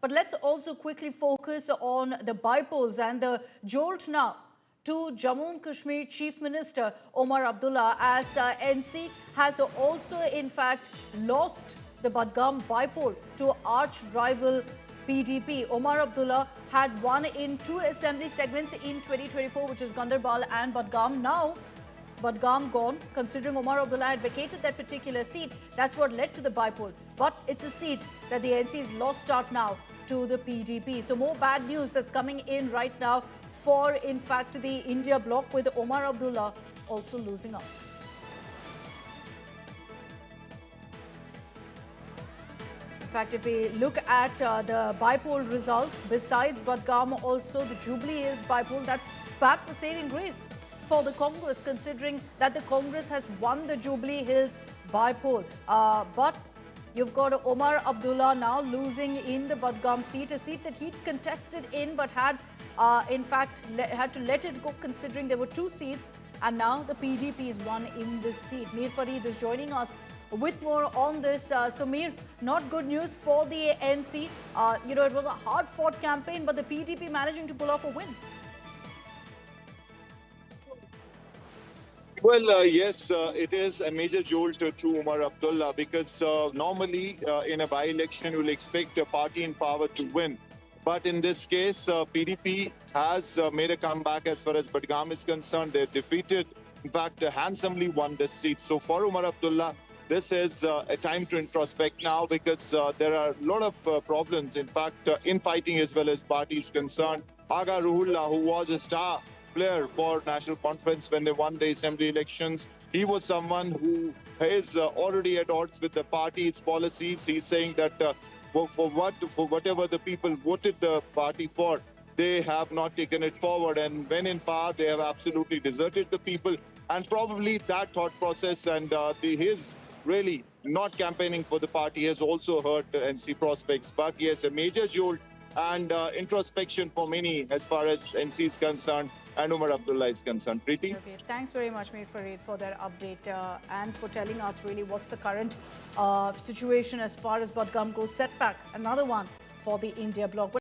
But let's also quickly focus on the bypolls and the jolt now to Jammu and Kashmir Chief Minister Omar Abdullah, as NC has also in fact lost the Budgam bypoll to arch rival PDP. Omar Abdullah had won in two assembly segments in 2024, which is Ganderbal and Budgam. Now Budgam gone, considering Omar Abdullah had vacated that particular seat. That's what led to the bypoll. But it's a seat that the NC has lost out now to the PDP. So more bad news that's coming in right now for, in fact, the India bloc, with Omar Abdullah also losing out. In fact, if we look at the bypoll results, besides Budgam, also the Jubilee Hills bypoll, that's perhaps the saving grace for the Congress, considering that the Congress has won the Jubilee Hills bypoll. But you've got Omar Abdullah now losing in the Budgam seat, a seat that he'd contested in but had, in fact, had to let it go, considering there were two seats, and now the PDP is won in this seat. Mir Farid is joining us with more on this. So Mir, not good news for the NC. It was a hard-fought campaign, but the PDP managing to pull off a win. Well, yes, it is a major jolt to Omar Abdullah, because normally in a by-election you will expect a party in power to win. But in this case, PDP has made a comeback as far as Budgam is concerned. They defeated, in fact, handsomely won this seat. So for Omar Abdullah, this is a time to introspect now, because there are a lot of problems, in fact, infighting as well as parties concerned. Agha Ruhullah, who was a star player for National Conference when they won the assembly elections, he was someone who is already at odds with the party's policies. He's saying that for whatever the people voted the party for, they have not taken it forward, and when in power they have absolutely deserted the people. And probably that thought process and his really not campaigning for the party has also hurt NC prospects. But yes, a major jolt and introspection for many as far as NC is concerned and Omar Abdullah is concerned. Preeti? Okay, thanks very much, Mir Farid, for that update and for telling us really what's the current situation as far as Budgam goes. Setback, another one for the India bloc.